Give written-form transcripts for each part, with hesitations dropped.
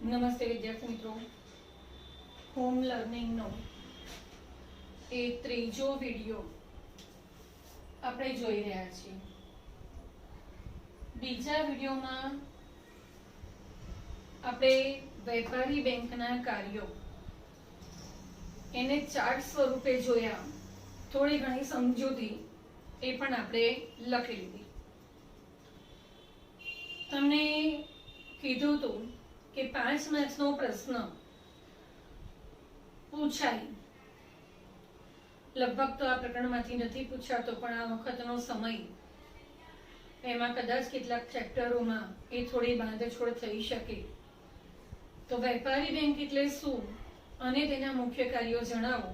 નમસ્તે વિદ્યાર્થી મિત્રો, હોમ લર્નિંગનો એ ત્રીજો વિડિયો આપણે જોઈ રહ્યા છીએ. બીજા વિડિયોમાં આપણે વેપારી બેંકના કાર્યો એને ચાર્ટ સ્વરૂપે જોયા. થોડી ઘણી સમજૂતી એ પણ આપણે લખી લીધી. તમને કીધું હતું કે 5 માર્ક્સનો પ્રશ્ન પૂછાય. લગભગ તો આ પ્રકરણમાંથી નથી પૂછાતો, પણ આ વખતનો સમય એમાં કદાચ કેટલાક ચેપ્ટરોમાં એ થોડી બાંધછોડ થઈ શકે. તો વેપારી બેંક એટલે શું અને તેના મુખ્ય કાર્યો જણાવો.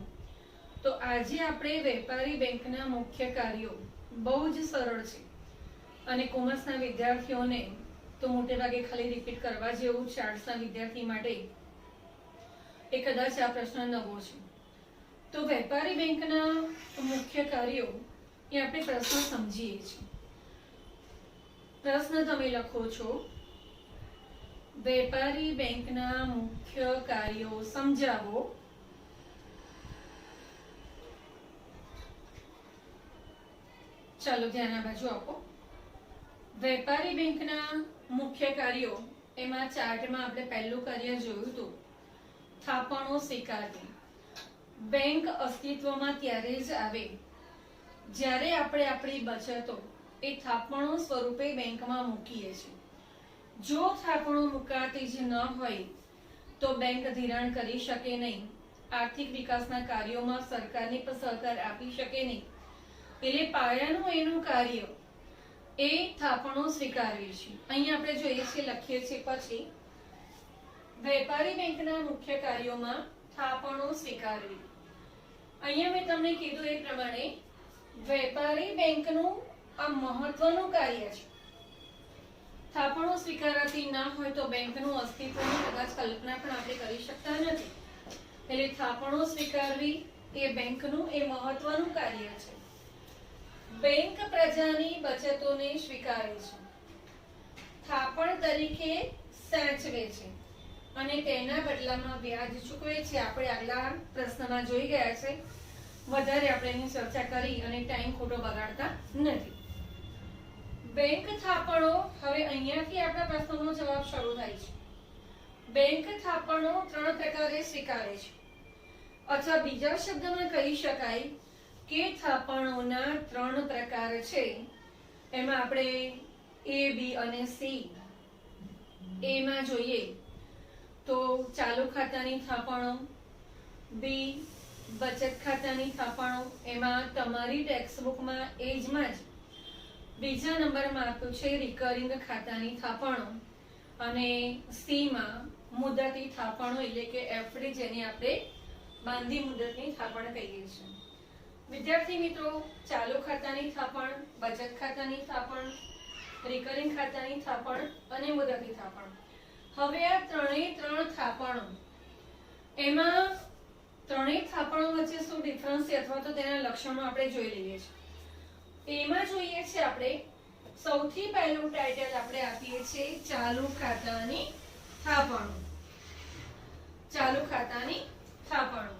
તો આજે આપણે વેપારી બેંકના મુખ્ય કાર્યો બહુ જ સરળ છે અને કોમર્સના વિદ્યાર્થીઓને તો મોટે ભાગે ખાલી રિપીટ કરવા જેવું છે. આર્ટ્સના વિદ્યાર્થી માટે એ કદાચ આ પ્રશ્ન નવો છે. તો વેપારી બેંકના મુખ્ય કાર્યો એ આપણે પ્રશ્ન સમજીએ છીએ. પ્રશ્ન તમે લખો છો, વેપારી બેંકના મુખ્ય કાર્યો સમજાવો. ચાલો ધ્યાન આ બાજુ આપો. વેપારી બેંકના મુખ્ય કાર્યો એમાં ચાર્ટમાં આપણે પહેલું કાર્ય જોયું હતું, થાપણો સ્વીકારવી. બેંક અસ્તિત્વમાં ત્યારે જ આવે જ્યારે આપણે આપણી બચતો એ થાપણો સ્વરૂપે બેંકમાં મૂકીએ છીએ. જો થાપણો મુકાતી જ ન હોય તો બેંક ધિરાણ કરી શકે નહીં, આર્થિક વિકાસના કાર્યોમાં સરકારની પણ સહકાર આપી શકે નહીં. એટલે પાયાનું એનું કાર્ય એ થાપણો સ્વીકારવી છે. અહીંયા આપણે જોઈએ છીએ, લખીએ છીએ પછી વેપારી બેંકના મુખ્ય કાર્યોમાં થાપણો સ્વીકારવી. અહીંયા મેં તમને કીધું એ પ્રમાણે વેપારી બેંકનું આ મહત્વનું કાર્ય છે. થાપણો સ્વીકારાતી ના હોય તો બેંકનું અસ્તિત્વની કદાચ કલ્પના પણ આપણે કરી શકતા નથી. એટલે થાપણો સ્વીકારવી એ બેંકનું એ મહત્વનું કાર્ય છે. બેંક પ્રજાની બચતોને સ્વીકારે છે, થાપણ તરીકે સાચવે છે અને તેના બદલામાં વ્યાજ ચૂકવે છે. આપણે આગલા પ્રશ્નમાં જોઈ ગયા છે. વધારે આપણે એની ચર્ચા કરી અને ટાઈમ ખોટો બગાડતા નથી. બેંક થાપણો, હવે અહીંયાથી આપણા પ્રશ્નનો જવાબ શરૂ થાય છે. બેંક થાપણો 3 પ્રકારે સ્વીકારે છે, અથવા બીજા શબ્દમાં કહી શકાય કે થાપણોના 3 પ્રકાર છે. એમાં આપણે A, B અને C એમાં જોઈએ તો ચાલુ ખાતાની થાપણો, બી બચત ખાતાની થાપણો. એમાં તમારી ટેક્સ્ટબુકમાં એજમાં જ બીજા નંબરમાં આપ્યું છે રિકરિંગ ખાતાની થાપણો, અને સી માં મુદતી થાપણો એટલે કે એફડી, જેને આપણે બાંધી મુદતની થાપણ કહીએ છીએ. વિદ્યાર્થી મિત્રો, ચાલુ ખાતાની થાપણ, બચત ખાતાની થાપણ, રિકરિંગ ખાતાની થાપણ અને મુદતી થાપણ. હવે આ 3 થાપણો, એમાં 3 થાપણો વચ્ચે શું ડિફરન્સ છે અથવા તો તેના લક્ષણો આપણે જોઈ લઈએ છીએ. એમાં જોઈએ છે આપણે સૌથી પહેલું ટાઇટલ આપણે આપીએ છીએ ચાલુ ખાતાની થાપણો. ચાલુ ખાતાની થાપણો.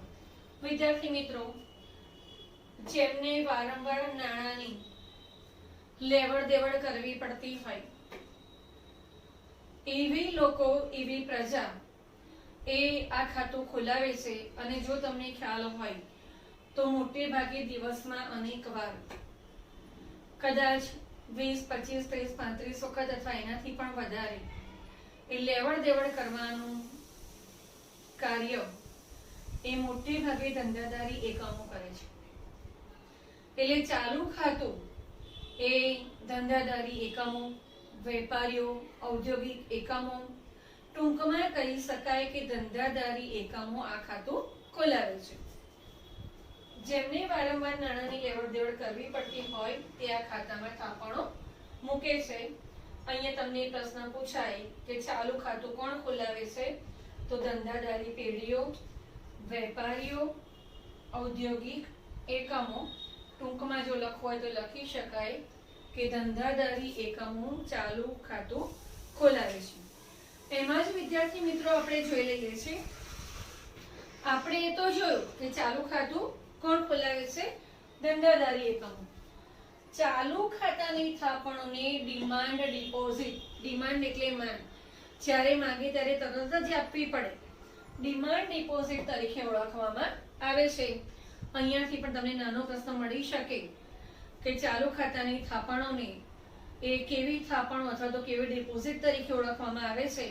વિદ્યાર્થી મિત્રો, જેમને વારંવાર નાણાંની લેવડ દેવડ કરવી પડતી હોય એવી લોકો, એવી પ્રજા એ આ ખાતું ખોલાવે છે. અને જો તમને ખ્યાલ હોય તો મોટે ભાગે દિવસમાં અનેક વાર, કદાચ 20, 25, 30, 35 વખત અથવા એનાથી પણ વધારે એ લેવડ દેવડ કરવાનું કાર્ય એ મોટે ભાગે ધંધાદારી એકમો કરે છે. એટલે ચાલુ ખાતું એ ધંધાદારી એકમો, વેપારીઓ, ઔદ્યોગિક એકમો, ટૂંકમાં કહી શકાય કે ધંધાદારી એકમો આ ખાતું ખોલાવે છે. જેમને વારંવાર નાણાંની લેવડ દેવડ કરવી પડતી હોય તે આ ખાતામાં થાપણો મૂકે છે. અહીંયા તમને પ્રશ્ન પૂછાય કે ચાલુ ખાતું કોણ ખોલાવે છે? તો ધંધાદારી પેઢીઓ, વેપારીઓ, ઔદ્યોગિક એકમો. ટૂંકમાં જો લખવું હોય તો લખી શકાય કે ધંધાદારી એકમો ચાલુ ખાતું ખોલાવે છે. એમાં જ વિદ્યાર્થી મિત્રો આપણે જોઈ લઈએ છીએ. આપણે એ તો જોયું કે ચાલુ ખાતું કોણ ખોલાવે છે? ધંધાદારી એકમો. ચાલુ ખાતાની થાપણોને ડિમાન્ડ ડિપોઝિટ, ડિમાન્ડ એટલે માંગ, જ્યારે માંગે ત્યારે તરત જ આપવી પડે, ડિમાન્ડ ડિપોઝિટ તરીકે ઓળખવામાં આવે છે. અહીંયાથી પણ તમને નાનો પ્રશ્ન મળી શકે કે ચાલુ ખાતાની થાપણોને એ કેવી થાપણો અથવા તો કેવી ડિપોઝિટ તરીકે ઓળખવામાં આવે છે?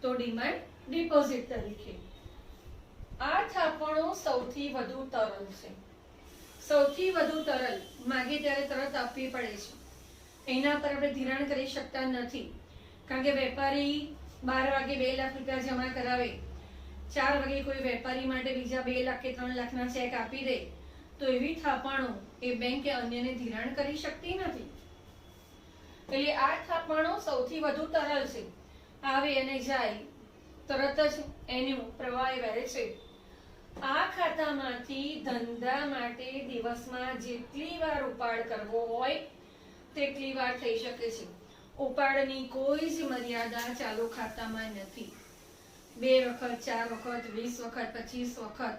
તો ડિમાન્ડ ડિપોઝિટ તરીકે. આ થાપણો સૌથી વધુ તરલ છે. સૌથી વધુ તરલ, માંગે ત્યારે તરત આપવી પડે છે. એના પર આપણે ધિરાણ કરી શકતા નથી, કારણ કે વેપારી 12 વાગે 2 લાખ રૂપિયા જમા કરાવે, 4 વાગે કોઈ વેપારી માટે બીજા 2 લાખ કે 3 લાખના ચેક આપી દે, તો એવી થાપણો એ બેંક કે અન્યને ધિરાણ કરી શકતી નથી. એટલે આ થાપણો સૌથી વધુ તરલ છે. આવે અને જાય, તરત જ એનું પ્રવાહ વહે છે. આ ખાતામાંથી ધંધા માટે દિવસમાં જેટલી વાર ઉપાડ કરવો હોય તેટલી વાર થઈ શકે છે. ઉપાડની કોઈ જ મર્યાદા ચાલુ ખાતામાં નથી. 2 વખત, 4 વખત, 20 વખત, 25 વખત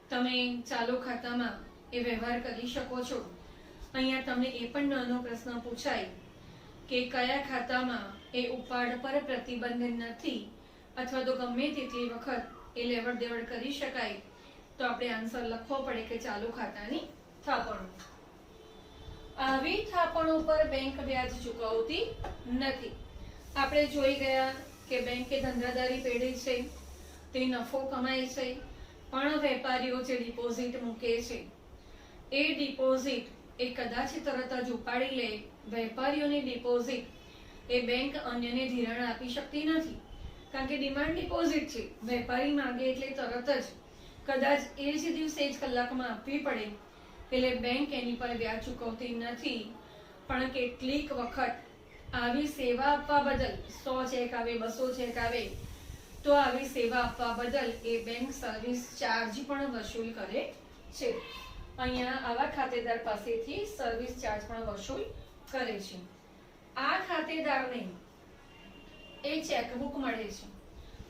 તમે ચાલુ ખાતામાં એ વ્યવહાર કરી શકો છો. અહીંયા તમને એ પણ નાનો પ્રશ્ન પૂછાય કે કયા ખાતામાં એ ઉપાડ પર પ્રતિબંધ નથી અથવા તો ગમે તેટલી વખત એ લેવડ દેવડ કરી શકાય, તો આપણે આન્સર લખવો પડે કે ચાલુ ખાતાની થાપણો. આવી થાપણો પર બેંક વ્યાજ ચૂકવતી નથી. આપણે જોઈ ગયા કે બેંકે ધંધાદારી પેઢી છે, તે નફો કમાય છે, પણ વેપારીઓ જે ડિપોઝિટ મૂકે છે એ ડિપોઝિટ એ કદાચ તરત જ ઉપાડી લે. વેપારીઓની ડિપોઝિટ એ બેંક અન્યને ધિરાણ આપી શકતી નથી, કારણ કે ડિમાન્ડ ડિપોઝિટ છે. વેપારી માંગે એટલે તરત જ કદાચ એ જ દિવસે જ કલાકમાં આપવી પડે, એટલે બેંક એની પર વ્યાજ ચૂકવતી નથી. પણ કેટલીક વખત આવી સેવા આપવા બદલ 100 ચેક આવે, 200 ચેક આવે, તો આવી સેવા આપવા બદલ એ બેંક સર્વિસ ચાર્જ પણ વસૂલ કરે છે. અહીંયા આવા ખાતેદાર પાસેથી સર્વિસ ચાર્જ પણ વસૂલ કરે છે. આ ખાતેદારને એ ચેકબુક મળે છે.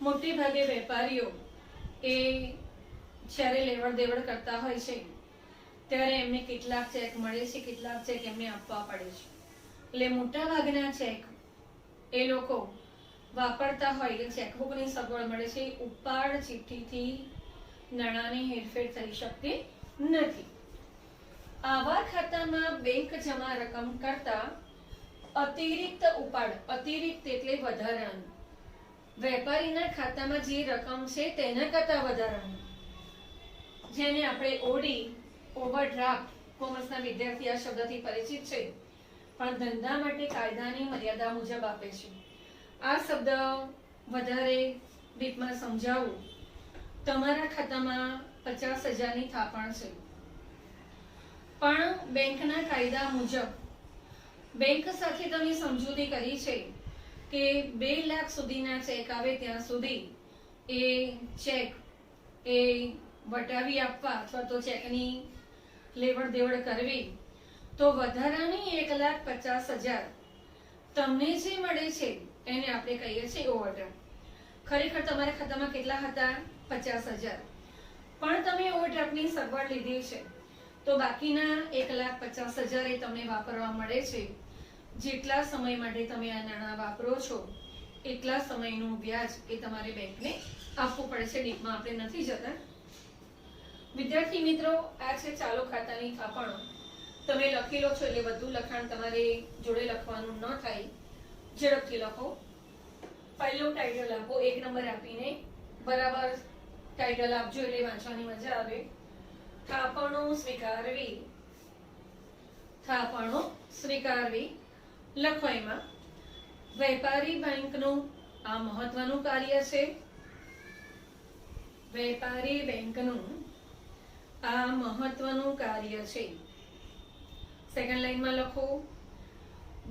મોટે ભાગે વેપારીઓ એ જ્યારે લેવડ દેવડ કરતા હોય છે ત્યારે એમને કેટલાક ચેક મળે છે, કેટલાક ચેક એમને આપવા પડે છે. એટલે મોટા ભાગના ચેક એ લોકો વાપરતા હોય એટલે ચેકબુકની સગવડ મળે છે. ઉપાડ ચિઠ્ઠીથી નાણાંની હેરફેર થઈ શકતી નથી. આવા ખાતામાં બેંક જમા રકમ કરતા અતિરિક્ત ઉપાડ, અતિરિક્ત એટલે વધારાનું, વેપારીના ખાતામાં જે રકમ છે તેના કરતા વધારાનું, જેને આપણે ઓડી, ઓવરડ્રાફ્ટ, કોમર્સના વિદ્યાર્થી આ શબ્દથી પરિચિત છે, પણ ધંધા માટે કાયદાની મર્યાદા મુજબ આપે છે. આ શબ્દ વધારે ડીપમાં સમજાવું. તમારા ખાતામાં 50,000ની થાપણ છે, પણ બેંકના કાયદા મુજબ બેંક સાથે તમે સમજૂતી કરી છે કે 2 લાખ સુધીના ચેક આવે ત્યાં સુધી એ ચેક એ વટાવી આપવા અથવા તો ચેકની લેવડ દેવડ કરવી, તો વધારાની 1,50,000 તમને જે મળે છે એને આપણે કહીએ છીએ ઓવરડ્રાફ્ટ. ખરેખર તમારા ખાતામાં કેટલા હતા? 50,000, પણ તમે ઓવરડ્રાફ્ટની સગવડ લીધી છે, તો બાકીના 1,50,000 એ તમને વાપરવા મળે છે. જેટલા સમય માટે તમે આ નાણાં વાપરો છો એટલા સમયનું વ્યાજ એ તમારે બેંકને આપવું પડે છે. ડીપમાં આપણે નથી જતા. વિદ્યાર્થી મિત્રો, આ છે ચાલુ ખાતાની થાપણો. તમે લખી લો છો એટલે બધું લખાણ તમારે જોડે લખવાનું ન થાય. ઝડપથી લખો. પહેલું ટાઇટલ આપો, 1 નંબર આપીને બરાબર ટાઇટલ આપજો એટલે વાંચવાની મજા આવે. થાપણો સ્વીકારવી. થાપણો સ્વીકારવી લખો. એમાં વેપારી બેંકનું આ મહત્વનું કાર્ય છે. વેપારી બેંકનું આ મહત્વનું કાર્ય છે. સેકન્ડ લાઈનમાં લખો,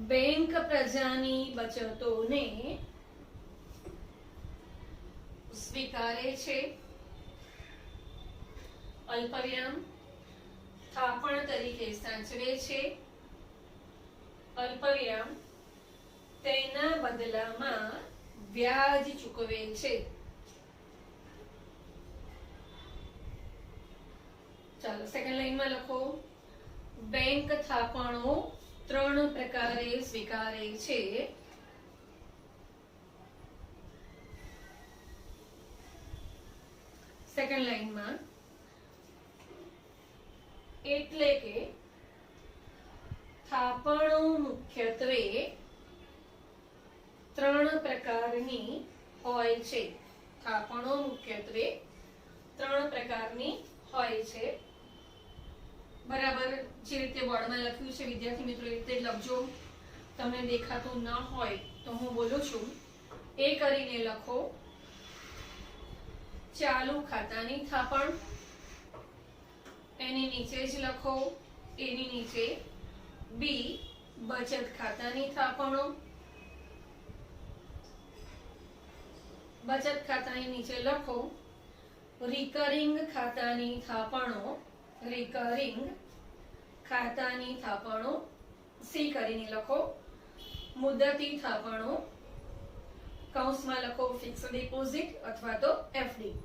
બેંક પ્રજાની બચતોને સ્વીકારે છે. અલ્પવિરામ, થાપણ તરીકે સાચવે છે. અલ્પવિરામ, તેના બદલામાં વ્યાજ ચૂકવેલ છે. ચાલો સેકન્ડ લાઈનમાં લખો, બેંક થાપણો 3 પ્રકારે સ્વીકારે છે. સેકન્ડ લાઈનમાં એટલે કે થાપણો મુખ્યત્વે 3 પ્રકારની હોય છે. થાપણો મુખ્યત્વે 3 પ્રકારની હોય છે. બરાબર જે રીતે બોર્ડમાં લખ્યું છે વિદ્યાર્થી મિત્રો એ રીતે લખજો. તમને દેખાતું ન હોય તો હું બોલું છું એ કરીને લખો. ચાલુ ખાતાની થાપણ, એની નીચે જ લખો એની નીચે બી બચત ખાતાની થાપણો, બચત ખાતાની નીચે લખો રિકરિંગ ખાતાની થાપણો, રિકરિંગ ખાતાની થાપણો, સી કરીને લખો મુદતી થાપણો, કૌંસમાં લખો ફિક્સ ડિપોઝિટ અથવા તો એફડી.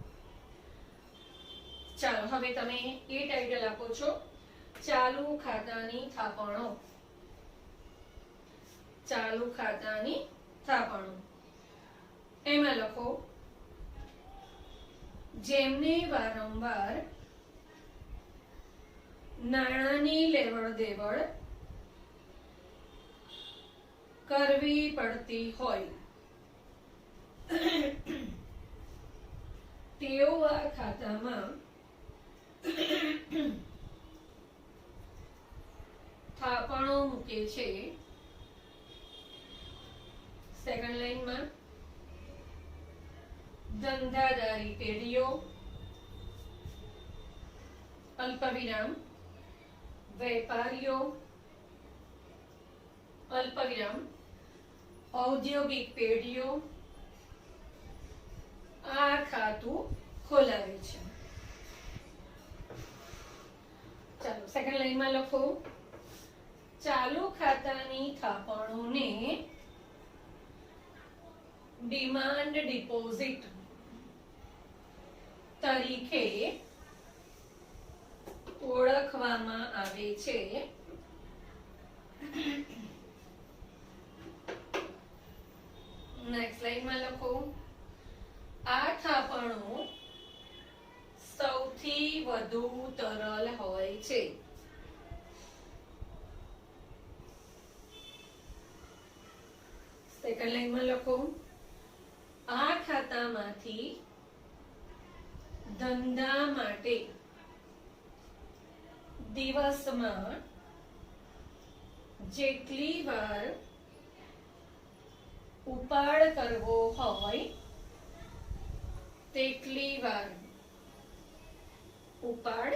ચાલો હવે તમે એ ટાઇટલ આપો છો ચાલુ ખાતાની થાપણો, ચાલુ ખાતાની થાપણો. એમાં લખો જેમને વારંવાર નાણાંની લેવડ દેવડ કરવી પડતી હોય તેઓ આ ખાતામાં થાપણો મૂકે છે. સેકન્ડ લાઈનમાં ધંધાદારી પેઢીઓ અલ્પવિરામ વેપારીઓ અલ્પવિરામ ઔદ્યોગિક પેઢીઓ આ ખાતું ખોલાવે છે. ચાલો સેકન્ડ લાઈનમાં લખો ચાલુ ખાતાની થાપણોને ડિમાન્ડ ડિપોઝિટ તરીકે ઓળખવામાં આવે છે. નેક્સ્ટ લાઈનમાં લખો આ થાપણો સૌથી વધુ તરલ હોય છે. સેકન્ડ લાઈનમાં લખો આ ખાતામાંથી ધંધા માટે દિવસમાં જેટલી વાર ઉપાડ કરવો હોય તેટલી વાર ઉપાડ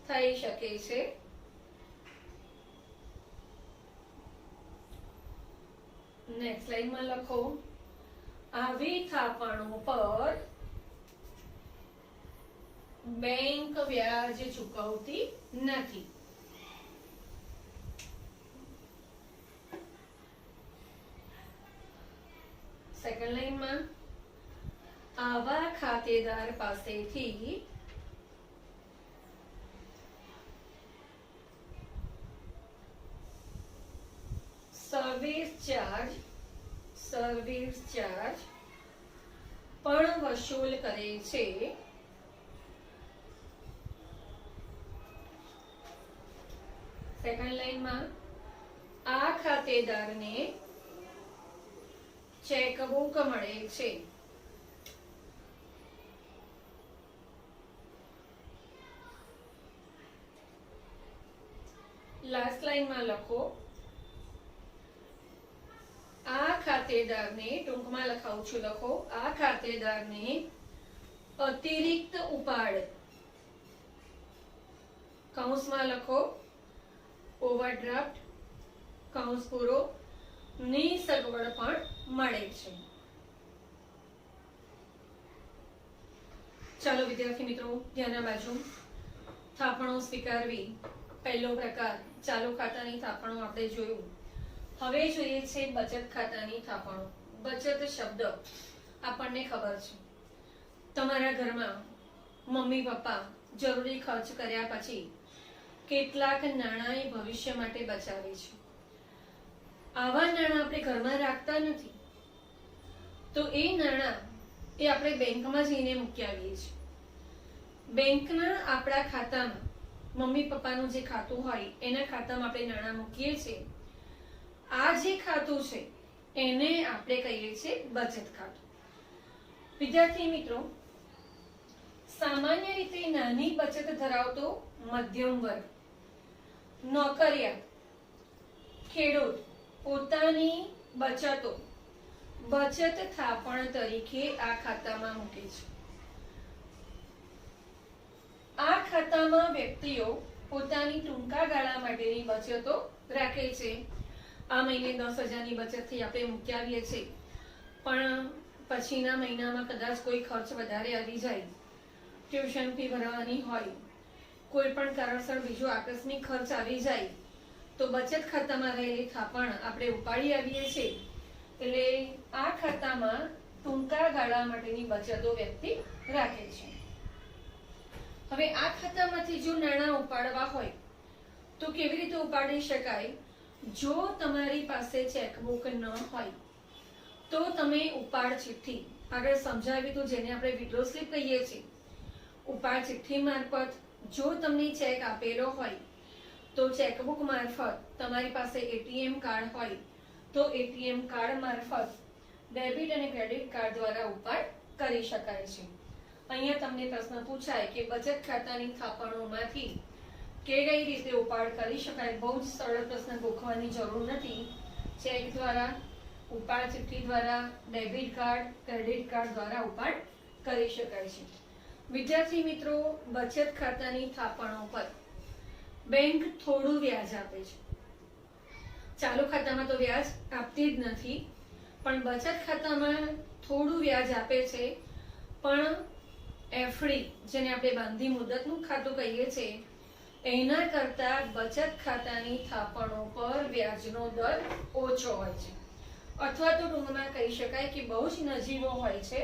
થઈ શકે છે. નેક્સ્ટ લાઈનમાં લખો આવી થાપણો પર બેંક વ્યાજ ચૂકવતી નથી. સેકન્ડ લાઈનમાં આવા ખાતેદાર પાસેથી સર્વિસ ચાર્જ પણ વસૂલ કરે છે. સેકન્ડ લાઈનમાં આ ખાતેદારને ચેકબુક મળે છે. લાસ્ટ લાઈનમાં લખો આ ખાતેદારને ટૂંકમાં લખાવું છું લખો આ ખાતેદારને અતિરિક્ત ઉપાડ કૌંસમાં લખો ઓવરડ્રાફ્ટ કૌંસ પૂરો ની સગવડ પણ મળે છે. ચાલો વિદ્યાર્થી મિત્રો ધ્યાન બાજુ થાપણો સ્વીકારવી પહેલો પ્રકાર ચાલુ ખાતાની થાપણો આપણે જોયું. હવે જોઈએ છે બચત ખાતાની થાપણો. બચત શબ્દ આપણને ખબર છે તમારા ઘરમાં મમ્મી પપ્પા જરૂરી ખર્ચ કર્યા પછી કેટલાક નાણાં એ ભવિષ્ય માટે બચાવે છે. આવા નાણાં આપણે ઘરમાં રાખતા નથી, તો એ નાણાં એ આપણે બેંકમાં જઈને મૂકી આવીએ છીએ. બેંકના આપણા ખાતામાં, મમ્મી પપ્પાનું જે ખાતું હોય એના ખાતામાં આપણે નાણાં મૂકીએ છીએ. આ જે ખાતું છે એને આપણે કહીએ છીએ બચત ખાતું. વિદ્યાર્થી મિત્રો, સામાન્ય રીતે નાની બચત ધરાવતો મધ્યમ વર્ગ, નોકરિયાત, ખેડૂત પોતાની બચતો બચત થાપણ તરીકે આ ખાતામાં મૂકે છે. આ ખાતામાં વ્યક્તિઓ પોતાની ટૂંકા ગાળા માટેની બચતો રાખે છે. આ મહિને 10,000ની બચતથી આપણે મૂકી આવીએ છીએ, પણ પછીના મહિનામાં કદાચ કોઈ ખર્ચ વધારે આવી જાય, ટ્યુશન ફી ભરવાની હોય, કોઈ પણ કારણસર બીજો આકસ્મિક ખર્ચ આવી જાય, તો બચત ખાતામાં રહેલી થાપણ આપણે ઉપાડી આવીએ છીએ. એટલે આ ખાતામાં ટૂંકા ગાળા માટેની બચતો વ્યક્તિ રાખે છે. હવે આ ખાતામાંથી જો નાણાં ઉપાડવા હોય તો કેવી રીતે ઉપાડી શકાય? જો તમારી પાસે ચેકબુક ન હોય તો તમે ઉપાડ ચિઠ્ઠી, આગળ સમજાવ્યું તો જેને આપણે વિડ્રો સ્લીપ કહીએ છીએ, ઉપાડ ચિઠ્ઠી મારફત જો તમને ચેક આપેલો હોય તો ચેકબુક મારફત, તમારી પાસે એટીએમ કાર્ડ હોય તો એટીએમ કાર્ડ મારફત ડેબિટ અને ક્રેડિટ કાર્ડ દ્વારા ઉપાડ કરી શકાય છે. અહીંયા તમને પ્રશ્ન પૂછાય કે બચત ખાતાની થાપણોમાંથી કેવી રીતે ઉપાડ કરી શકાય? બહુ જ સરળ પ્રશ્ન, ગોખવાની જરૂર નથી. ચેક દ્વારા, ઉપાડ ચિઠ્ઠી દ્વારા, ડેબિટ કાર્ડ, ક્રેડિટ કાર્ડ દ્વારા ઉપાડ કરી શકાય છે. વિદ્યાર્થી મિત્રો, બચત ખાતાની થાપણો પર બેંક થોડું વ્યાજ આપે છે. ચાલુ ખાતામાં તો વ્યાજ આપતી જ નથી, પણ બચત ખાતામાં થોડું વ્યાજ આપે છે. પણ એફડી, જેને આપણે બાંધી મુદતનું ખાતું કહીએ છીએ, એના કરતા બચત ખાતાની થાપણો પર વ્યાજનો દર ઓછો હોય છે, અથવા તો ટૂંકમાં કહી શકાય કે બહુ જ નજીવો હોય છે.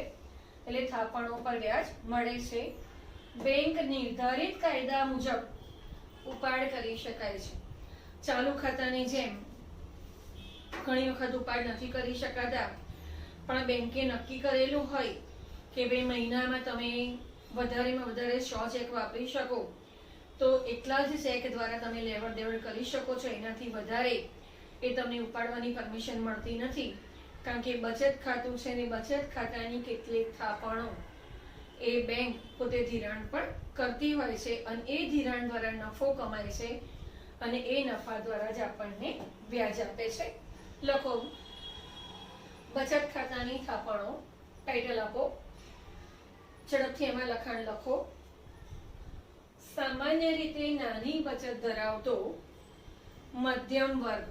એટલે થાપણો પર વ્યાજ મળે છે. બેંક નિર્ધારિત કાયદા મુજબ ઉપાડ કરી શકાય છે. ચાલુ ખાતાની જેમ ઘણી વખત ઉપાડ નથી કરી શકાતા, પણ બેંકે નક્કી કરેલું હોય કે ભાઈ મહિનામાં તમે વધારેમાં વધારે 100 ચેક વાપરી શકો, તો એટલા જ ચેક દ્વારા તમે લેવડ દેવડ કરી શકો છો. એનાથી વધારે એ તમને ઉપાડવાની પરમિશન મળતી નથી, કારણ કે બચત ખાતું છે ને બચત ખાતાની કેટલીક થાપણો એ બેંક પોતે ધિરાણ પણ કરતી હોય છે, અને એ ધિરાણ દ્વારા નફો કમાય છે, અને એ નફા દ્વારા જ આપણને વ્યાજ આપે છે. લખો, બચત ખાતાની થાપણો. ટાઇટલ આપો, ઝડપથી એમાં લખાણ લખો. સામાન્ય રીતે નાની બચત ધરાવતો મધ્યમ વર્ગ,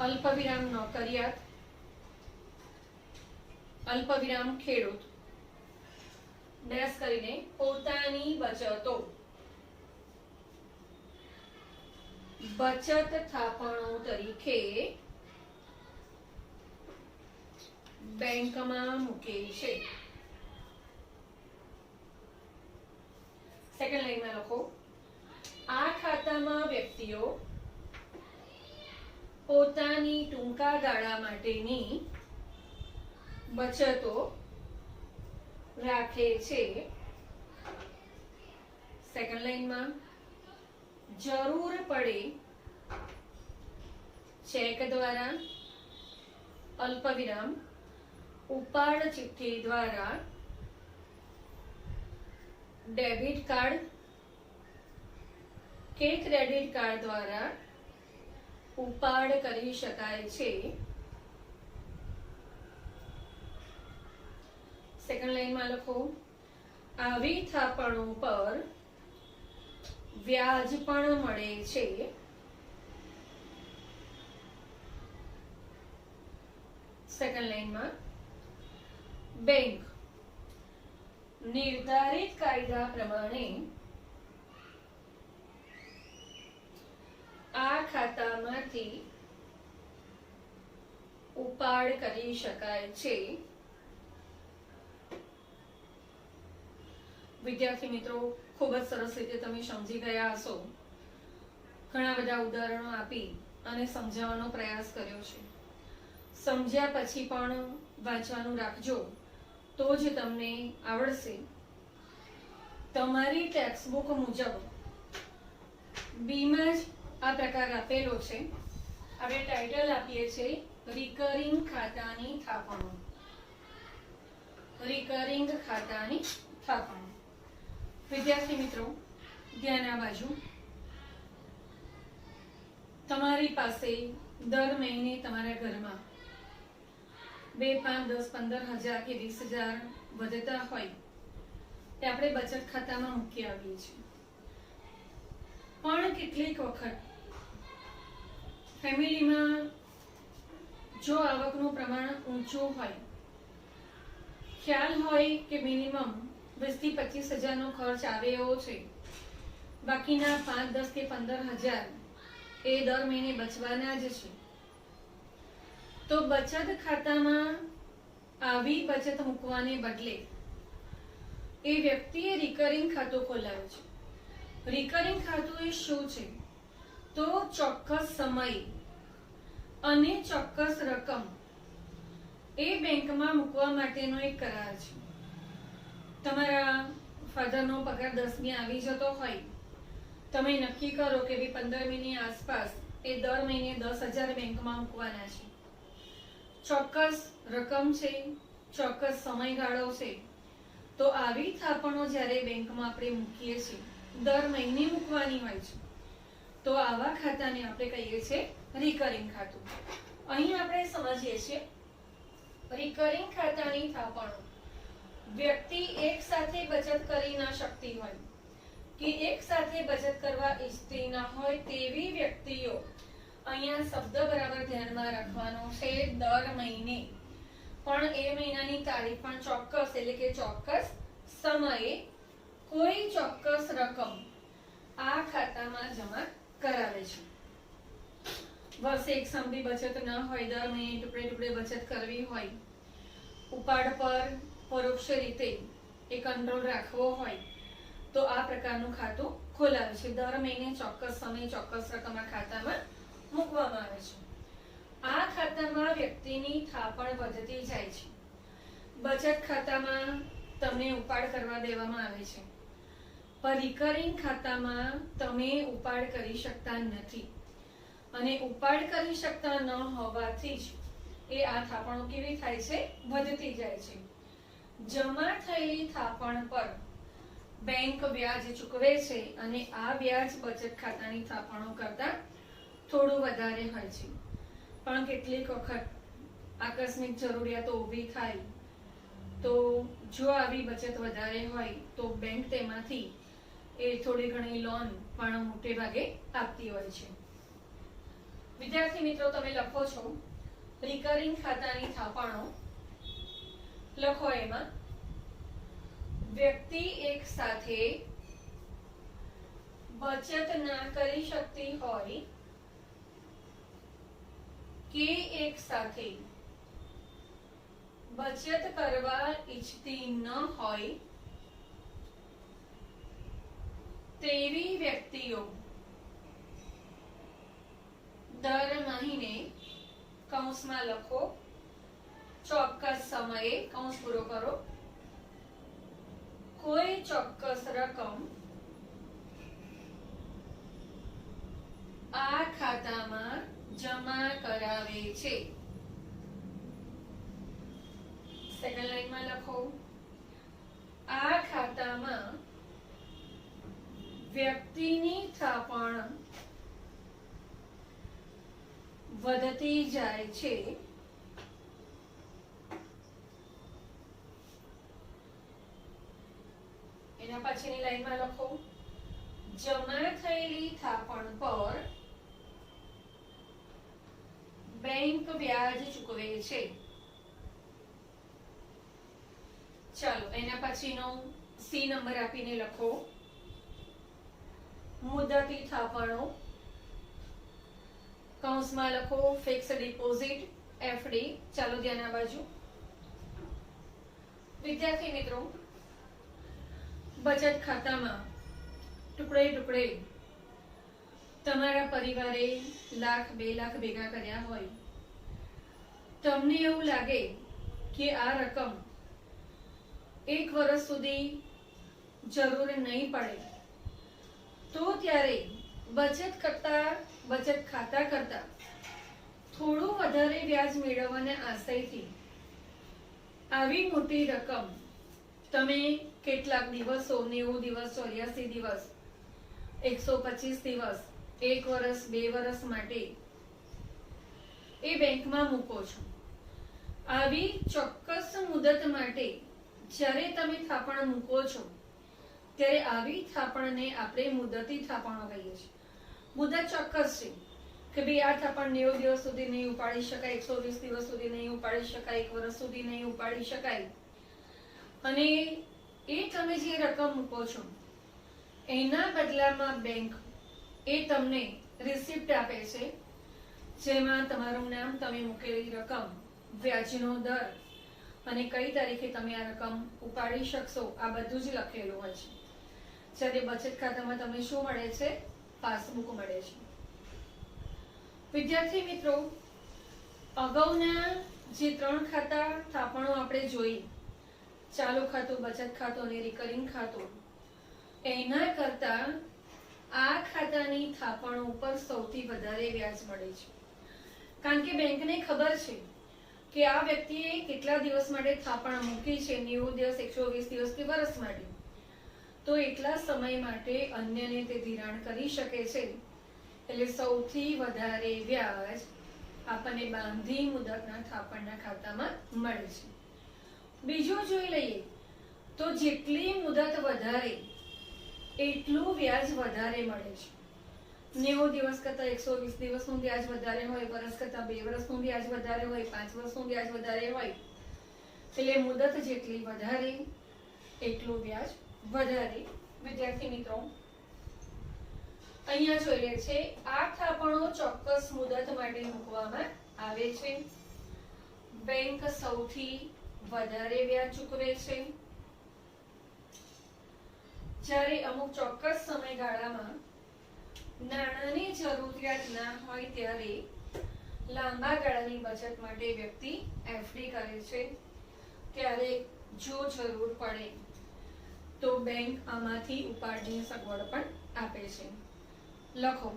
અલ્પવિરામ નોકરિયાત, અલ્પવિરામ ખેડૂત, ડેશ કરીને પોતાની બચતો બચત થાપણો તરીકે બેંકમાં મૂકે છે. સેકન્ડ લાઈનમાં લખો, આ ખાતામાં વ્યક્તિઓ પોતાની ટૂંકા ગાળા માટેની બચતો રાખે છે. સેકન્ડ લાઈનમાં, જરૂર પડે ચેક દ્વારા, અલ્પવિરામ ઉપાડ ચિઠ્ઠી દ્વારા, ડેબિટ કાર્ડ કે ક્રેડિટ કાર્ડ દ્વારા ઉપાડ કરી શકાય છે. સેકન્ડ લાઈનમાં લખો, આવી થાપણો પર વ્યાજ પણ મળે છે. સેકન્ડ લાઈનમાં, બેંક નિર્ધારિત કાયદા પ્રમાણે આ ખાતામાંથી ઉપાડ ઉપાડ કરી શકાય છે. વિદ્યાર્થી મિત્રો, ખૂબ જ સરસ રીતે તમે સમજી ગયા હશો. ઘણા બધા ઉદાહરણો આપી અને સમજાવવાનો પ્રયાસ કર્યો છે. સમજ્યા પછી પણ વાંચવાનું રાખજો, તો જ તમને આવડશે. તમારી ટેક્સ્ટબુક મુજબ બીમાં જ આ પ્રકાર આપેલો છે. આપણે ટાઇટલ આપીએ છીએ રિકરિંગ ખાતાની થાપણો. રિકરિંગ ખાતાની થાપણો. વિદ્યાર્થી મિત્રો, ધ્યાન આ બાજુ. તમારી પાસે દર મહિને તમારા ઘરમાં 2, 5, 10, 15,000 કે 20,000 વધતા હોય તે આપણે બચત ખાતામાં મૂકી આવીએ છીએ. પણ કેટલીક વખત ફેમિલીમાં જો આવકનું પ્રમાણ ઊંચું હોય, ખ્યાલ હોય કે મિનિમમ 20 થી 25,000 નો ખર્ચ આવે એવો છે, બાકીના 5, 10 કે 15,000 એ દર મહિને બચવાના જ છે, તો બચત ખાતામાં આવી બચત મૂકવાને બદલે એ વ્યક્તિએ રિકરિંગ ખાતું ખોલાવ્યું છે. રિકરિંગ ખાતું એ શું છે? તો ચોક્કસ સમય અને ચોક્કસ રકમ એ બેંકમાં મૂકવા માટેનો એક કરાર છે. તમારા ફાધરનો પગાર 10મી આવી જતો હોય, તમે નક્કી કરો કે 15મીની આસપાસ એ દર મહિને 10,000 બેંકમાં મૂકવાના છે. ચોક્કસ રકમ છે, ચોક્કસ સમયગાળો છે. તો આવી થાપણો જ્યારે બેંકમાં આપણે મૂકીએ છીએ, દર મહિને મૂકવાની હોય છે, તો આવા ખાતાને આપણે કહીએ છીએ રિકરિંગ ખાતું. અહીં આપણે સમજીએ છીએ રિકરિંગ ખાતાની થાપણો વ્યક્તિ એક સાથે બચત કરી ન શકતી હોય કે એક સાથે બચત કરવા ઈચ્છતી ન હોય તેવી વ્યક્તિઓ, અહીંયા શબ્દ બરાબર ધ્યાનમાં રાખવાનો છે, દર મહિને પણ એ મહિનાની તારીખ પણ ચોક્કસ એટલે કે ચોક્કસ સમયે કોઈ ચોક્કસ રકમ આ ખાતામાં જમા કરાવે છે. વર્ષે એક સમયે બચત ન હોય, દર મહિને ટુકડે ટુકડે બચત કરવી હોય, ઉપાડ પર પરોક્ષ રીતે એ કંટ્રોલ રાખવો હોય, તો આ પ્રકારનું ખાતું ખોલાવે છે. દર મહિને ચોક્કસ સમય ચોક્કસ રકમ આ ખાતામાં મૂકવામાં આવે છે. આ ખાતામાં વ્યક્તિની થાપણ વધતી જાય છે. બચત ખાતામાં તમને ઉપાડ કરવા દેવામાં આવે છે, પણ રિકરિંગ ખાતામાં તમે ઉપાડ કરી શકતા નથી, અને ઉપાડ કરી શકતા ન હોવાથી જ એ આ થાપણો કેવી થાય છે? વધતી જાય છે. જમા થયેલી થાપણ પર બેંક વ્યાજ ચૂકવે છે, અને આ વ્યાજ બચત ખાતાની થાપણો કરતા થોડું વધારે હોય છે. પણ કેટલીક વખત આકસ્મિક જરૂરિયાતો ઊભી થાય, તો જો આવી બચત વધારે હોય તો બેંક તેમાંથી એ થોડી ઘણી લોન પણ મોટે ભાગે આપતી હોય છે. વિદ્યાર્થી મિત્રો, તમે લખો છો રિકરિંગ ખાતાની થાપણો. લખો એમાં વ્યક્તિ એક સાથે બચત ના કરી શકતી હોય કે એક સાથે બચત કરવા ઈચ્છતી ન હોય તેવી વ્યક્તિઓ દર મહિને કૌંસમાં લખો ચોક્કસ સમયે કૌંસ પૂરો કરો કોઈ ચોક્કસ રકમ આ ખાતામાં જમા કરાવે છે. સેકન્ડ લાઈનમાં લખો આ ખાતામાં વ્યક્તિની થાપણ વધતી જાય છે. એના પછીની લાઈનમાં લખો જમા થયેલી થાપણ પર બેંક વ્યાજ ચૂકવે છે. ચાલો એના પછીનો સી નંબર આપીને લખો મુદતી થાપણો. કૌંસમાં લખો ફિક્સ ડિપોઝિટ એફડી. ચાલો ધ્યાન આ બાજુ. વિદ્યાર્થી મિત્રો, બચત ખાતામાં ટુકડે ટુકડે તમારા પરિવારે 1,00,000 2,00,000 ભેગા કર્યા હોય, તમને એવું લાગે કે આ રકમ 1 વર્ષ સુધી જરૂર નહીં પડે, તો ત્યારે બચત ખાતા કરતા થોડું વધારે વ્યાજ મેળવવાના આશયથી આવી મોટી રકમ તમે કેટલાક દિવસો, 90 દિવસ, 84 દિવસ, 125 દિવસ, 1 વર્ષ, 2 વર્ષ માટે એ બેંકમાં મૂકો છો. આવી ચોક્કસ મુદત માટે જ્યારે તમે થાપણ મૂકો છો, ત્યારે આવી થાપણને આપણે મુદતી થાપણો કહીએ છીએ. મુદત ચોક્કસ છે કે ભાઈ આ થાપણ 90 દિવસ સુધી નહીં ઉપાડી શકાય, 120 દિવસ સુધી નહીં ઉપાડી શકાય, 1 વર્ષ સુધી નહીં ઉપાડી શકાય. અને એ તમે જે રકમ મૂકો છો એના બદલામાં બેંક એ તમને રિસિપ્ટ આપે છે, જેમાં તમારું નામ, તમે મૂકેલી રકમ, વ્યાજનો દર અને કઈ તારીખે તમે આ રકમ ઉપાડી શકશો, આ બધું જ લખેલું હોય છે. જ્યારે બચત ખાતામાં તમને શું મળે છે? પાસબુક મળે છે. વિદ્યાર્થી મિત્રો, અગાઉના જે 3 ખાતા થાપણો આપણે જોઈ, ચાલુ ખાતું, બચત ખાતું અને રિકરિંગ ખાતું, એના કરતા આ ખાતાની થાપણો ઉપર સૌથી વધારે વ્યાજ મળે છે. કારણ કે બેંકને ખબર છે કે આ વ્યક્તિએ કેટલા દિવસ માટે થાપણ મૂકી છે, 90 દિવસ, 120 દિવસ કે વર્ષ માટે, તો એટલા સમય માટે અન્યને તે ધિરાણ કરી શકે છે. એટલે સૌથી વધારે વ્યાજ આપણને બાંધી મુદતના થાપણના ખાતામાં મળે છે. બીજું જોઈ લઈએ તો જેટલી મુદત વધારે એટલું વ્યાજ વધારે મળે છે. 90 દિવસ કરતા 120 દિવસનું વ્યાજ વધારે હોય, વર્ષ કરતા 2 વર્ષનું વ્યાજ વધારે હોય, 5 વર્ષનું વ્યાજ વધારે હોય. એટલે મુદત જેટલી વધારે એટલું વ્યાજ વધારે. વિદ્યાર્થી મિત્રો, અહીંયા જોઈ લે છે આ થાપણો ચોક્કસ મુદત માટે મૂકવામાં આવે છે. બેંક સૌથી વધારે વ્યાજ ચૂકવે છે. જ્યારે અમુક ચોક્કસ સમયગાળામાં નાણાંની જરૂરિયાત ના હોય ત્યારે લાંબા ગાળાની બચત માટે વ્યક્તિ એફડી કરે છે. ત્યારે જો જરૂર પડે તો બેંક આમાંથી ઉપાડની સગવડ પણ આપે છે. લખો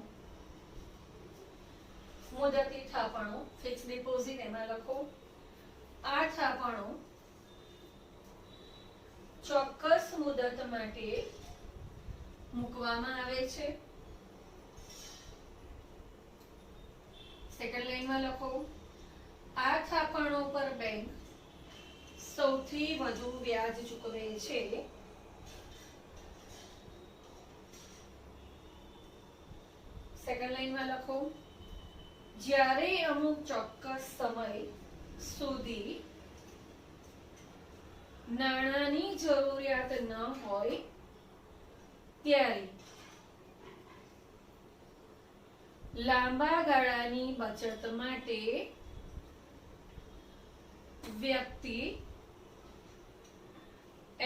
મુદતી થાપણો, ફિક્સ ડિપોઝિટ, એમાં લખો આ થાપણો ચોક્કસ મુદત માટે મૂકવામાં આવે છે. સેકન્ડ લાઈનમાં લખો આ થાપણો પર બેંક સૌથી વધુ વ્યાજ ચૂકવે છે. સેકન્ડ લાઈનમાં લખો જ્યારે અમુક ચોક્કસ સમય સુધી નાણાંની જરૂરિયાત ન હોય ત્યારે લાંબા ગાળાની બચત માટે વ્યક્તિ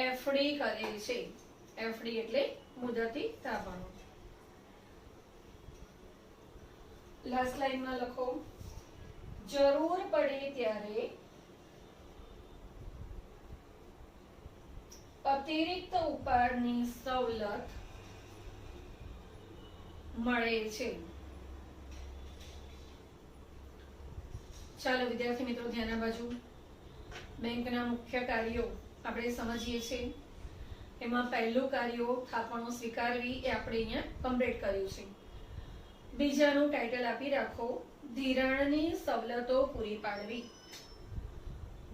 એફડી કરે છે. એફડી એટલે મુદતી થાપણો. લાસ્ટ લાઈનમાં લખો જરૂર પડે ત્યારે અતિરિક્ત ઉપાડની સવલત મળે છે. ચાલો વિદ્યાર્થી મિત્રો, ધ્યાન આ બાજુ. બેંકના મુખ્ય કાર્યો આપણે સમજીએ છીએ. એમાં પહેલું કાર્ય થાપણો સ્વીકારવી, એ આપણે અહીંયા કમ્પ્લીટ કર્યું છે. બીજાનું ટાઇટલ આપી રાખો ધિરાણની સવલતો પૂરી પાડવી.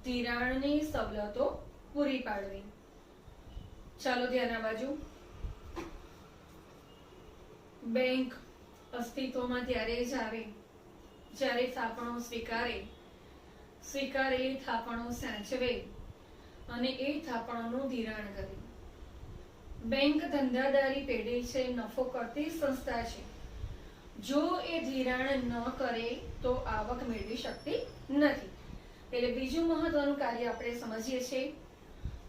ધિરાણની સવલતો પૂરી પાડવી. ચાલો ધ્યાન આ બાજુ. બેંક અસ્તિત્વમાં ત્યારે જ આવે જ્યારે થાપણો સ્વીકારેલી થાપણો સાચવે અને એ થાપણોનું ધિરાણ કરે. બેંક ધંધાદારી પેઢી છે, નફો કરતી સંસ્થા છે. જો એ ધિરાણ ન કરે તો આવક મેળવી શકતી નથી. એટલે બીજું મહત્વનું કાર્ય આપણે સમજીએ છીએ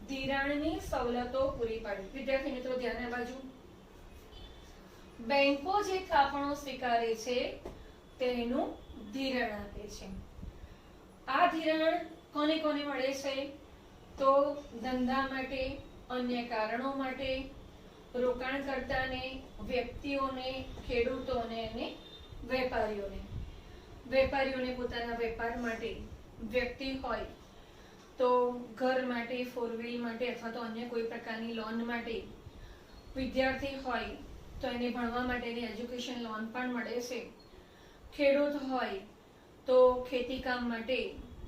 ધિરાણની સવલતો પૂરી પાડવી. વિદ્યાર્થી મિત્રો ધ્યાન આપજો. બેંકો જે થાપણો સ્વીકારે છે તેનું ધિરાણ આપે છે. આ ધિરાણ કોને કોને મળે છે? તો ધંધા માટે, અન્ય કારણો માટે, રોકાણકર્તાને, વ્યક્તિઓને, ખેડૂતોને અને વેપારીઓને. વેપારીઓને પોતાના વેપાર માટે, વ્યક્તિ હોય તો ઘર માટે, ફોર વ્હીલ માટે અથવા તો અન્ય કોઈ પ્રકારની લોન માટે, વિદ્યાર્થી હોય તો એને ભણવા માટેની એજ્યુકેશન લોન પણ મળે છે, ખેડૂત હોય તો ખેતી કામ માટે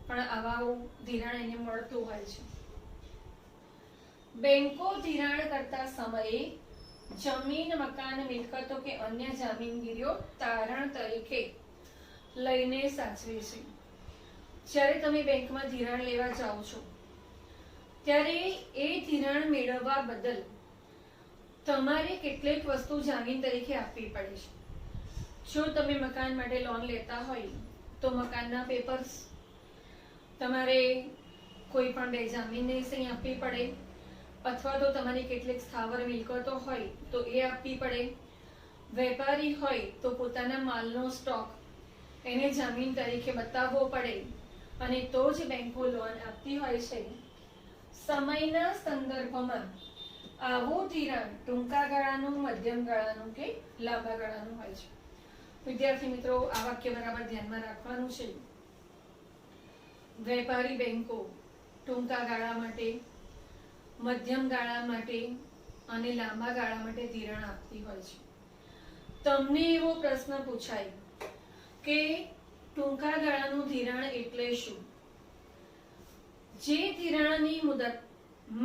પણ આવા ધિરાણ એને મળતું હોય છે. બેંકો ધિરાણ કરતા સમયે જમીન, મકાન, મિલકતો કે અન્ય જામીનગીરીઓ તારણ તરીકે લઈને સાચવે છે. જ્યારે તમે બેંકમાં ધિરાણ લેવા જાઓ છો ત્યારે એ ધિરાણ મેળવવા બદલ તમારે કેટલીક વસ્તુ જામીન તરીકે આપવી પડે છે. જો તમે મકાન માટે લોન લેતા હોય તો મકાનના પેપર્સ, તમારે કોઈ પણ બે જામીનની સહી આપવી પડે, અથવા તો તમારી કેટલીક સ્થાવર મિલકતો હોય તો એ આપવી પડે. વેપારી હોય તો પોતાના માલનો સ્ટોક એને જામીન તરીકે બતાવવો પડે અને તો જ બેંકો લોન આપતી હોય છે. સમયના સંદર્ભમાં આવું ધિરાણ ટૂંકા ગાળાનું, મધ્યમ ગાળાનું કે લાંબા ગાળાનું હોય છે. વિદ્યાર્થી મિત્રો આ વાક્ય બરાબર ધ્યાનમાં રાખવાનું છે. વેપારી બેંકો ટૂંકા ગાળા માટે, મધ્યમ ગાળા માટે અને લાંબા ગાળા માટે ધિરાણ આપતી હોય છે. તમને એવો પ્રશ્ન પૂછાય કે ટૂંકા ગાળાનું ધિરાણ એટલે શું? જે ધિરાણની મુદત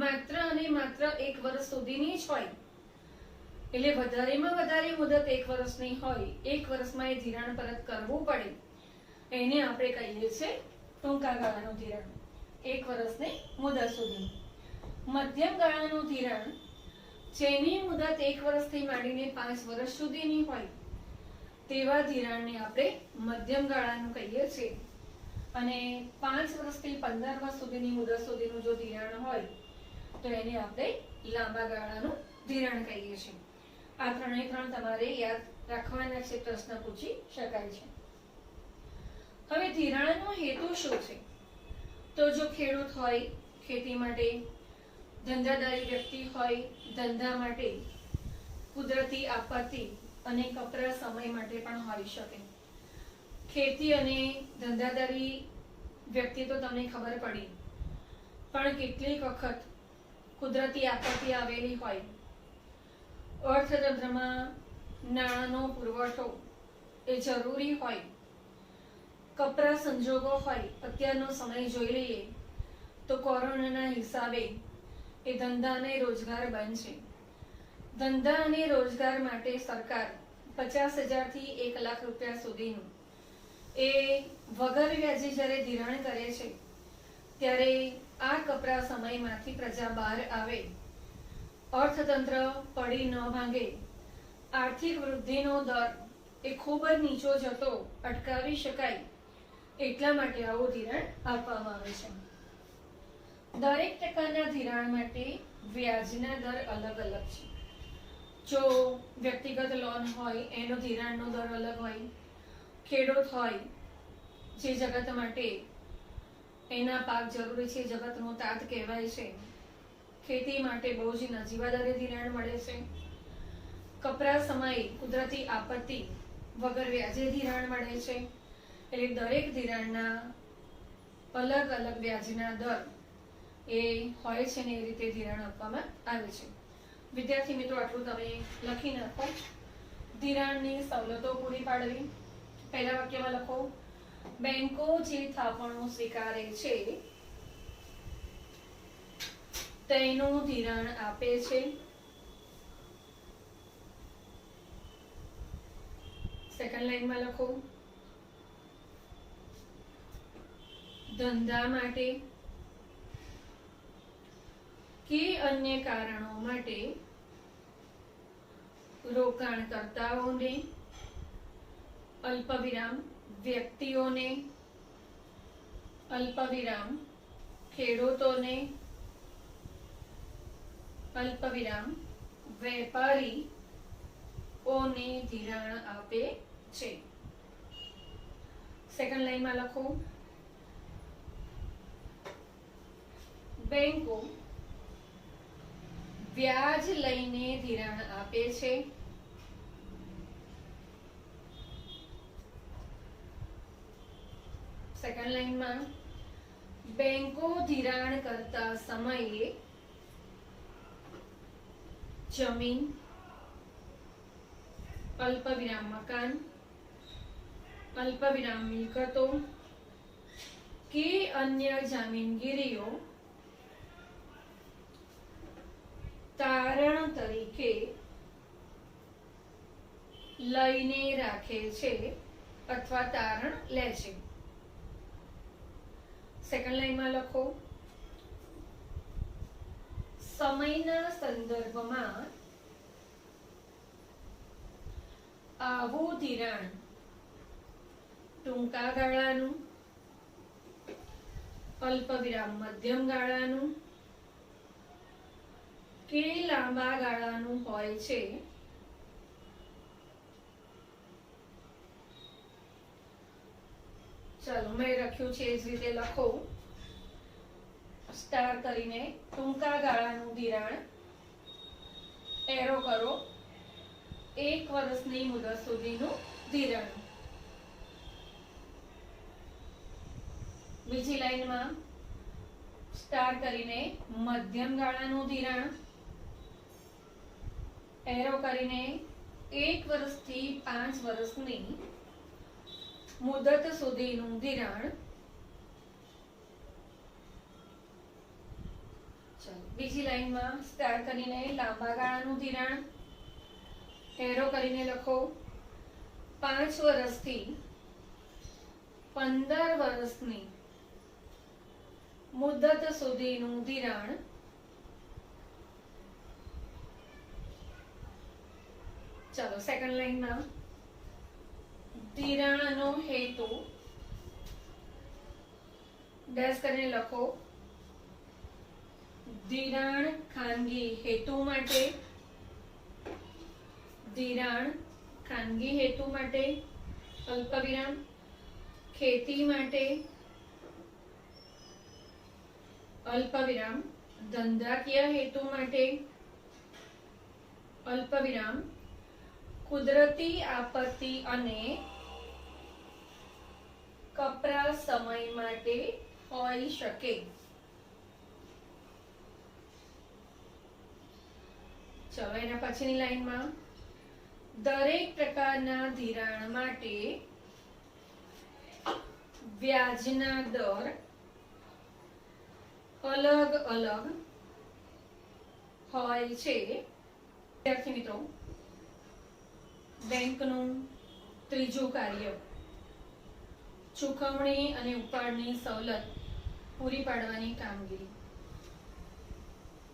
માત્ર અને માત્ર 1 વર્ષ સુધીની જ હોય, એટલે વધારેમાં વધારે મુદત 1 વર્ષની હોય, 1 વર્ષમાં એ ધિરાણ પરત કરવું પડે, એને આપણે કહીએ છીએ ટૂંકા ગાળાનું ધિરાણ. 1 વર્ષની મુદત સુધી. મધ્યમ ગાળાનું ધિરાણ જેની મુદત 1 વર્ષથી માંડીને 5 વર્ષ સુધીની હોય તેવા ધિરાણને આપણે મધ્યમ ગાળાનું કહીએ છીએ. અને 5 વર્ષથી 15 વર્ષ સુધીની મુદત સુધીનું જો ધિરાણ હોય તો એને આપણે લાંબા ગાળાનું ધિરાણ કહીએ છીએ. આ ત્રણે ત્રણ તમારે યાદ રાખવાના છે, પ્રશ્ન પૂછી શકાય છે. હવે ધિરાણનો હેતુ શું છે? તો જો ખેડૂત હોય ખેતી માટે, ધંધાદારી વ્યક્તિ હોય ધંધા માટે, કુદરતી આપત્તિ અને કપરા સમય માટે પણ હોઈ શકે. ખેતી અને ધંધાદારી વ્યક્તિ તો તમને ખબર પડી, પણ કેટલીક વખત કુદરતી આપત્તિ આવેલી હોય, અર્થતંત્રમાં નાણાંનો પુરવઠો એ જરૂરી હોય, કપરા સંજોગો હોય. અત્યારનો સમય જોઈ લઈએ તો કોરોનાના હિસાબે એ ધંધા અને રોજગાર બંધ છે. ધંધા અને રોજગાર માટે સરકાર 50,000 થી 1 લાખ રૂપિયા સુધીનું એ વગર વ્યાજે જ્યારે ધિરાણ કરે છે ત્યારે આ કપરા સમયમાંથી પ્રજા બહાર આવે, અર્થતંત્ર પડી ન ભાંગે, આર્થિક વૃદ્ધિનો દર એ ખૂબ જ નીચો જતો અટકાવી શકાય એટલા માટે આવું ધિરાણ આપવામાં આવે છે. દરેક પ્રકારના ધિરાણ માટે વ્યાજના દર અલગ અલગ છે. જો વ્યક્તિગત લોન હોય એનો ધિરાણનો દર અલગ હોય, ખેડૂત હોય જે જગત માટે એના પાક જરૂરી છે, જગતનો તાત કહેવાય છે, ખેતી માટે બહુ જ નજીવા દરે ધિરાણ મળે છે. કપરા સમય કુદરતી આપત્તિ વગર વ્યાજે ધિરાણ મળે છે. એટલે દરેક ધિરાણના અલગ અલગ વ્યાજના દર એ હોય છે ને એ રીતે ધિરાણ આપવામાં આવે છે. વિદ્યાર્થી મિત્રો આટલું તમે લખી નાખો. ધિરાણની સવલતો પૂરી પાડવી. પહેલા વાક્યમાં લખો, બેંકો જે થાપણો સ્વીકારે છે તેનું ધિરાણ આપે છે. સેકન્ડ લાઈનમાં લખો, ધંધા માટે કે અન્ય કારણો માટે રોકાણકર્તાઓને અલ્પવિરામ વ્યક્તિઓને, અલ્પવિરામ ખેડૂતોને, અલ્પવિરામ વેપારીઓને ધિરાણ આપે છે. સેકન્ડ લાઈનમાં લખો, બેંકો વ્યાજ લઈને ધિરાણ આપે છે. સેકન્ડ લાઈનમાં બેંકો ધિરાણ કરતા સમયે જમીન, અલ્પવિરામ મકાન, અલ્પવિરામ મિલકતો કે અન્ય જામીનગીરીઓ તારણ તરીકે લઈને રાખે છે અથવા તારણ લે છે. સેકન્ડ લાઈનમાં લખો, સમયના સંદર્ભમાં આવું ધિરાણ ટૂંકા ગાળાનું, અલ્પવિરામ મધ્યમ ગાળાનું કે લાંબા ગાળાનું હોય છે. ચલો મેં લખ્યું છે એ જ રીતે લખો. સ્ટાર કરીને ટૂંકા ગાળાનું ધિરાણ, એરો કરો 1 વર્ષની મુદત સુધીનું ધિરાણ. બીજી લાઈનમાં સ્ટાર કરીને મધ્યમ ગાળાનું ધિરાણ, એરો કરીને 1 વર્ષથી 5 વર્ષની મુદત સુધીનું ધિરાણ. બીજી લાઈનમાં સ્ટાર કરીને લાંબા ગાળાનું ધિરાણ, એરો કરીને લખો 5 વર્ષથી 15 વર્ષની મુદત સુધીનું ધિરાણ. ચાલો સેકન્ડ લાઈનમાં ધિરાણનો હેતુ ડેશ કરીને લખો, ધિરાણ ખાનગી હેતુ માટે, ધિરાણ ખાનગી હેતુ માટે, અલ્પવિરામ ખેતી માટે, અલ્પવિરામ ધંધાકીય હેતુ માટે, અલ્પવિરામ કુદરતી આપત્તિ અને કપરા સમય માટે હોઈ શકે. ચલો એના પછીની લાઈનમાં દરેક પ્રકારના ધિરાણ માટે વ્યાજના દર અલગ અલગ હોય છે. વિદ્યાર્થી મિત્રો, બેંકનું ત્રીજું કાર્ય ચૂકવણી અને ઉપાડની સવલત પૂરી પાડવાની કામગીરી.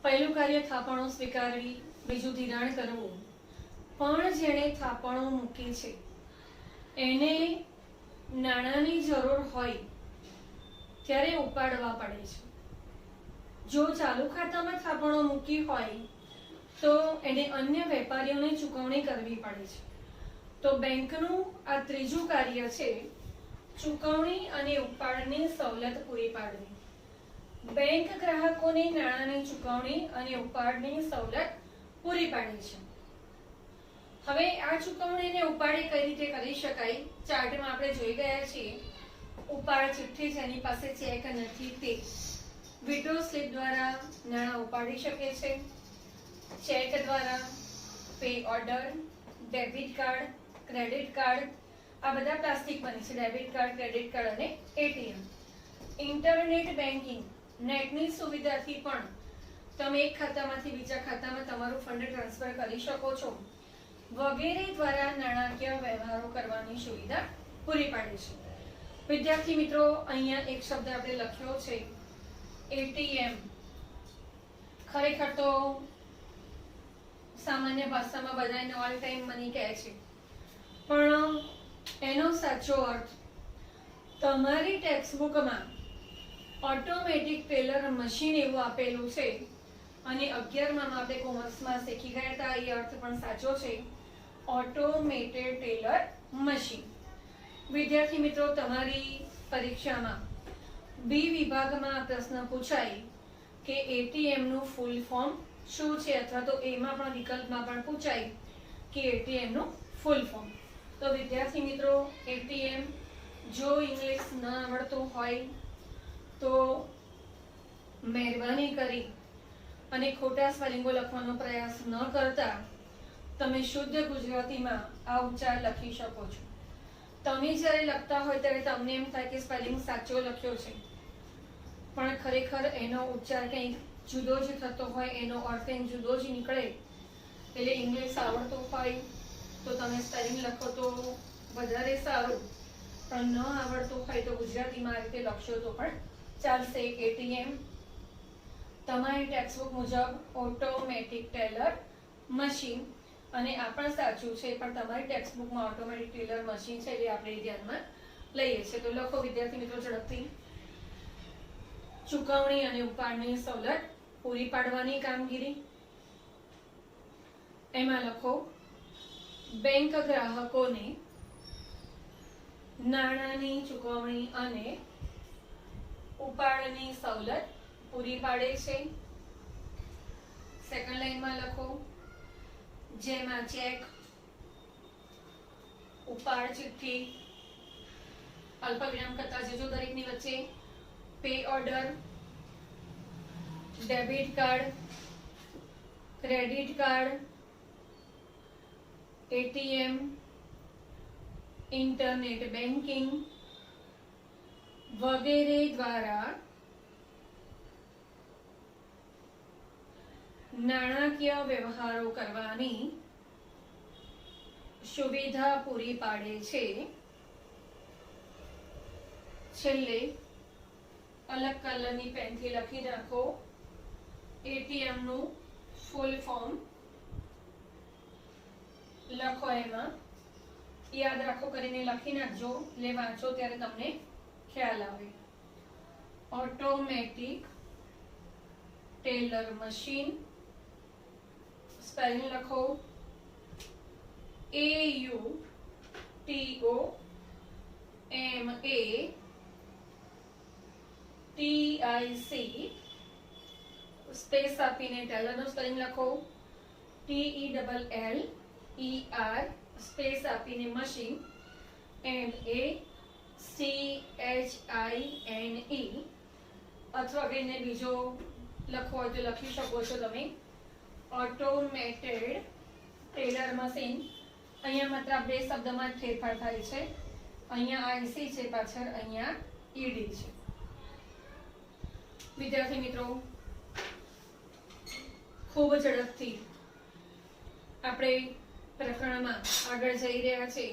પહેલું કાર્ય થાપણો સ્વીકારવી, બીજું ધિરાણ કરવું. પણ જેણે થાપણો મૂકી છે એને નાણાંની જરૂર હોય ત્યારે ઉપાડવા પડે છે. જો ચાલુ ખાતામાં થાપણો મૂકી હોય તો એને અન્ય વેપારીઓને ચૂકવણી કરવી પડે છે. તો બેંકનું આ ત્રીજું કાર્ય છે ચૂકવણી અને ઉપાડની સવલત પૂરી પાડવી. બેંક ગ્રાહકોને નાણાંની ચૂકવણી અને ઉપાડની સવલત પૂરી પાડે છે. હવે આ ચૂકવણી અને ઉપાડ કઈ રીતે કરી શકાય? ચાર્ટમાં આપણે જોઈ ગયા છીએ. ઉપાડ ચિઠ્ઠી જેની પાસે ચેક નથી તે વિડ્રો સ્લિપ દ્વારા નાણાં ઉપાડી શકે છે. ચેક દ્વારા, pay order, debit card, credit card, આ બધા પ્લાસ્ટિક બને છે. ડેબિટ કાર્ડ, ક્રેડિટ કાર્ડ અને એટીએમ. ઇન્ટરનેટ બેન્કિંગ, નેટની સુવિધાથી પણ તમે એક ખાતામાંથી બીજા ખાતામાં તમારું ફંડ ટ્રાન્સફર કરી શકો છો વગેરે દ્વારા નાણાકીય વ્યવહારો કરવાની સુવિધા પૂરી પાડે છે. વિદ્યાર્થી મિત્રો, અહીંયા એક શબ્દ આપણે લખ્યો છે એટીએમ. ખરેખર તો સામાન્ય ભાષામાં બધાને ઓલ ટાઈમ મની કહે છે, પણ એનો સાચો અર્થ તમારી ટેક્સ્ટબુકમાં ઓટોમેટિક ટેલર મશીન એવું આપેલું છે અને 11માં આપણે કોમર્સમાં શીખી ગયા હતા. એ અર્થ પણ સાચો છે, ઓટોમેટેડ ટેલર મશીન. વિદ્યાર્થી મિત્રો, તમારી પરીક્ષામાં બી વિભાગમાં આ પ્રશ્ન પૂછાય કે એટીએમ નું ફૂલ ફોર્મ શું છે, અથવા તો એમાં પણ વિકલ્પમાં પણ પૂછાય કે એટીએમ નું ફૂલ ફોર્મ. તો વિદ્યાર્થી મિત્રો, એટીએમ જો ઇંગ્લિશ ન આવડતું હોય તો મહેરબાની કરી અને ખોટા સ્પેલિંગો લખવાનો પ્રયાસ ન કરતા તમે શુદ્ધ ગુજરાતીમાં આ ઉચ્ચાર લખી શકો છો. તમે જ્યારે લખતા હોય ત્યારે તમને એમ થાય કે સ્પેલિંગ સાચો લખ્યો છે, પણ ખરેખર એનો ઉચ્ચાર કંઈક જુદો જ થતો હોય, એનો અર્થ કંઈક જુદો જ નીકળે. એટલે ઇંગ્લિશ આવડતું હોય તો તમે સ્પેલિંગ લખો તો વધારે સારું, પણ ન આવડતું હોય તો ગુજરાતીમાં આ રીતે લખશો તો પણ ચાલશે. એટીએમ તમારી ટેક્સ્ટબુક મુજબ ઓટોમેટિક ટેલર મશીન, અને આ પણ સાચું છે, પણ તમારી ટેક્સ્ટબુકમાં ઓટોમેટિક ટેલર મશીન છે એટલે આપણે ધ્યાનમાં લઈએ છીએ. તો લખો વિદ્યાર્થી મિત્રો ઝડપથી. ચૂકવણી અને ઉપાડની સવલત પૂરી પાડવાની કામગીરી. એમાં લખો બેંક ગ્રાહકોને નાણાંની ચૂકવણી અને ઉપાડની સવલત પૂરી પાડે છે. સેકન્ડ લાઈનમાં લખો જેમાં ચેક, ઉપાડ ચિઠ્ઠી, અલ્પવિરામ કરતા જજો દરેકની વચ્ચે, pay order, debit card, credit card, ATM, internet banking વગેરે દ્વારા નાણાકીય વ્યવહારો કરવાની સુવિધા પૂરી પાડે છે. છેલ્લે અલગ કલરની પેનથી લખી નાખો એટીએમ નું ફૂલ ફોર્મ. લખો, એમાં યાદ રાખો કરીને લખી નાખજો, એટલે વાંચો ત્યારે તમને ખ્યાલ આવે. Automatic teller machine. સ્પેલિંગ લખો AUTOMATIC, સ્પેસ આપીને ટેલર નું સ્પેલિંગ લખો TELLER, સ્પેસ આપીને મશીન MACHINE, અથવા કઈને બીજો લખવો હોય તો લખી શકો છો તમે ઓટોમેટેડ ટેલર મશીન. અહીંયા માત્ર બે શબ્દમાં ફેરફાર થાય છે. અહીંયા આઈસી છે પાછળ, અહીંયા ઈડી છે. વિદ્યાર્થી મિત્રો, ખૂબ ઝડપથી આપણે પ્રકરણમાં આગળ જઈ રહ્યા છે.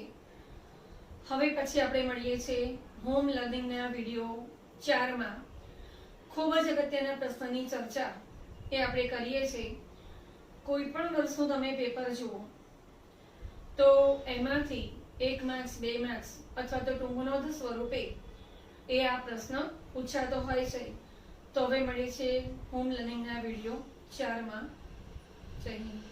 હવે પછી આપણે મળીએ છીએ હોમ લર્નિંગના વિડીયો 4માં. ખૂબ જ અગત્યના પ્રશ્નની ચર્ચા એ આપણે કરીએ છીએ. કોઈ પણ વર્ષનું તમે પેપર જુઓ તો એમાંથી 1 માર્ક્સ, 2 માર્ક્સ અથવા તો ટૂંકનોંધ સ્વરૂપે એ આ પ્રશ્ન પૂછાતો હોય છે. તો હવે મળીએ છીએ હોમ લર્નિંગના વિડીયો 4માં. જય હિન્દ.